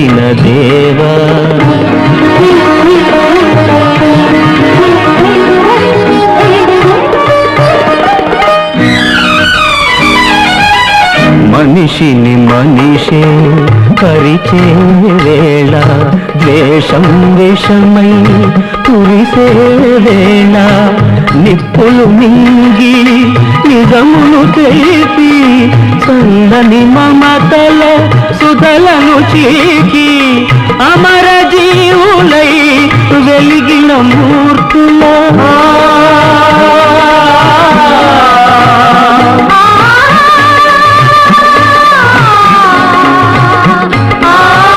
వెలసిన దేవా మనిషిని మనిషే పరిచే వేళ ద్వేషం విషమై కురిసే వేళ నిప్పులు మింగి నిజమును తెలిపి సందని మమతల సుధలను చీకి అమర జీవులై వెలిగిన మూర్తుల